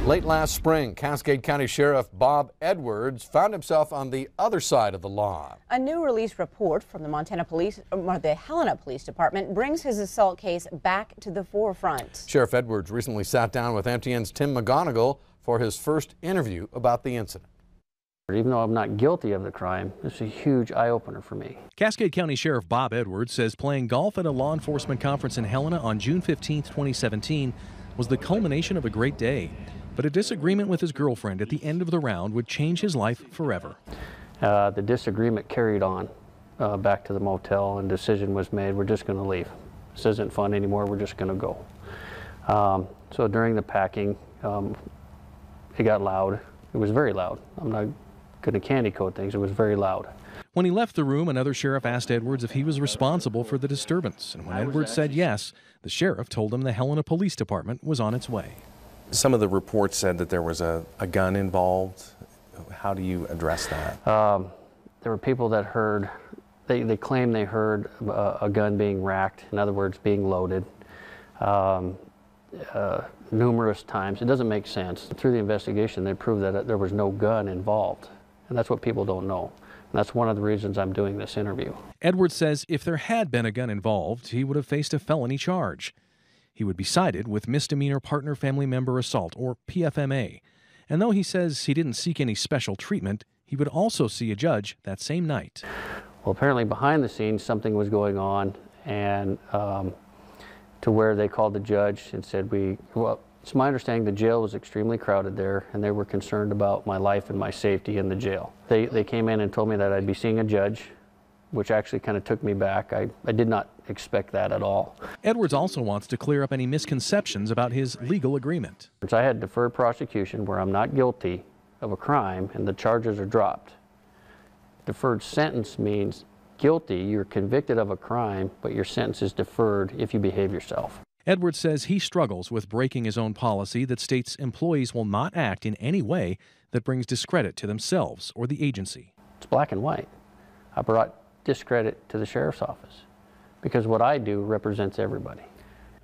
Late last spring, Cascade County Sheriff Bob Edwards found himself on the other side of the law. A new release report from the Helena Police Department brings his assault case back to the forefront. Sheriff Edwards recently sat down with MTN's Tim McGonigal for his first interview about the incident. Even though I'm not guilty of the crime, it's a huge eye-opener for me. Cascade County Sheriff Bob Edwards says playing golf at a law enforcement conference in Helena on June 15, 2017 was the culmination of a great day. But a disagreement with his girlfriend at the end of the round would change his life forever. The disagreement carried on back to the motel, and decision was made, we're just going to leave. This isn't fun anymore, we're just going to go. So during the packing, it got loud. It was very loud. I'm not going to candy coat things, it was very loud. When he left the room, another sheriff asked Edwards if he was responsible for the disturbance. And when Edwards said yes, the sheriff told him the Helena Police Department was on its way. Some of the reports said that there was a gun involved. How do you address that? There were people that heard, they claimed they heard a gun being racked, in other words, being loaded, numerous times. It doesn't make sense. Through the investigation, they proved that there was no gun involved, and that's what people don't know. And that's one of the reasons I'm doing this interview. Edwards says if there had been a gun involved, he would have faced a felony charge. He would be cited with misdemeanor partner family member assault, or PFMA. And though he says he didn't seek any special treatment, he would also see a judge that same night. Well, apparently behind the scenes something was going on, and to where they called the judge and said, well, it's my understanding the jail was extremely crowded there, and they were concerned about my life and my safety in the jail. They came in and told me that I'd be seeing a judge, which actually kind of took me back. I did not expect that at all. Edwards also wants to clear up any misconceptions about his legal agreement. I had deferred prosecution where I'm not guilty of a crime and the charges are dropped. Deferred sentence means guilty, you're convicted of a crime, but your sentence is deferred if you behave yourself. Edwards says he struggles with breaking his own policy that states employees will not act in any way that brings discredit to themselves or the agency. It's black and white. I brought discredit to the sheriff's office because what I do represents everybody.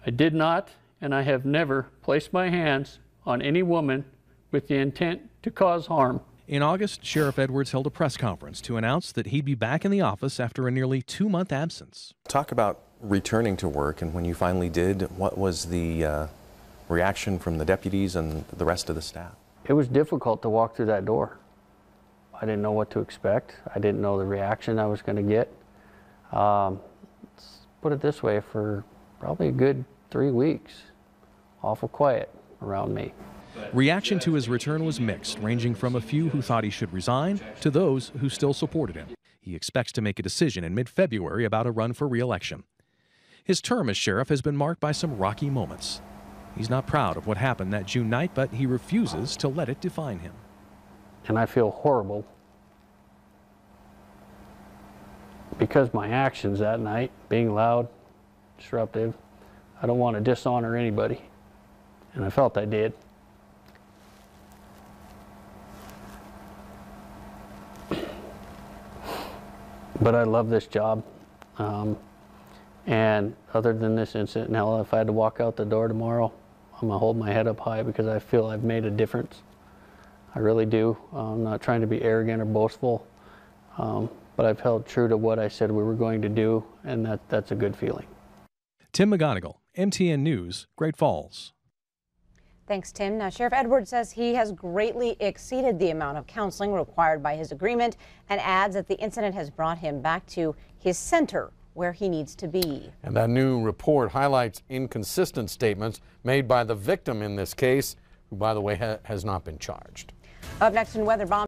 I did not, and I have never placed my hands on any woman with the intent to cause harm. In August, Sheriff Edwards held a press conference to announce that he'd be back in the office after a nearly 2-month absence. Talk about returning to work, and when you finally did, what was the reaction from the deputies and the rest of the staff? It was difficult to walk through that door. I didn't know what to expect. I didn't know the reaction I was going to get. Let's put it this way, for probably a good 3 weeks, awful quiet around me. Reaction to his return was mixed, ranging from a few who thought he should resign to those who still supported him. He expects to make a decision in mid-February about a run for re-election. His term as sheriff has been marked by some rocky moments. He's not proud of what happened that June night, but he refuses to let it define him. And I feel horrible because my actions that night, being loud, disruptive, I don't want to dishonor anybody, and I felt I did. But I love this job, and other than this incident, now if I had to walk out the door tomorrow, I'm going to hold my head up high because I feel I've made a difference. I really do. I'm not trying to be arrogant or boastful, but I've held true to what I said we were going to do, and that's a good feeling. Tim McGonigal, MTN News, Great Falls. Thanks, Tim. Now, Sheriff Edwards says he has greatly exceeded the amount of counseling required by his agreement and adds that the incident has brought him back to his center where he needs to be. And that new report highlights inconsistent statements made by the victim in this case, who, by the way, has not been charged. Up next in Weather Bomb.